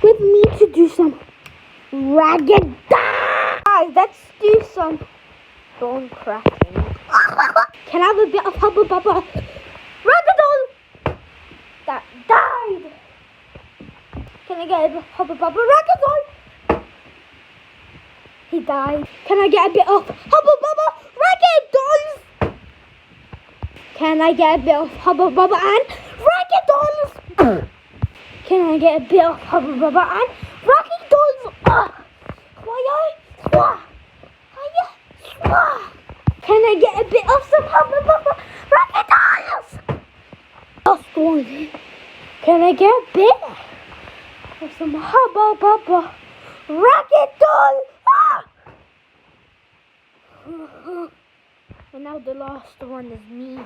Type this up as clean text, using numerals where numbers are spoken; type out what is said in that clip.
with me to do some ragged guys, let's do some bone cracking. Can I have a bit of Hubba Bubba Ragdoll that died? Can I get a bit of Hubba Bubba Ragdoll? He died. Can I get a bit of Hubba Bubba Ragdolls? Can I get a bit of Hubba Bubba and Ragdolls? Can I get a bit of Hubba Bubba and Ragdolls? Can I get a bit of some Hubba Bubba Ragdolls? Last one. Can I get a bit of some Hubba Bubba Ragdoll? And now the last one is me.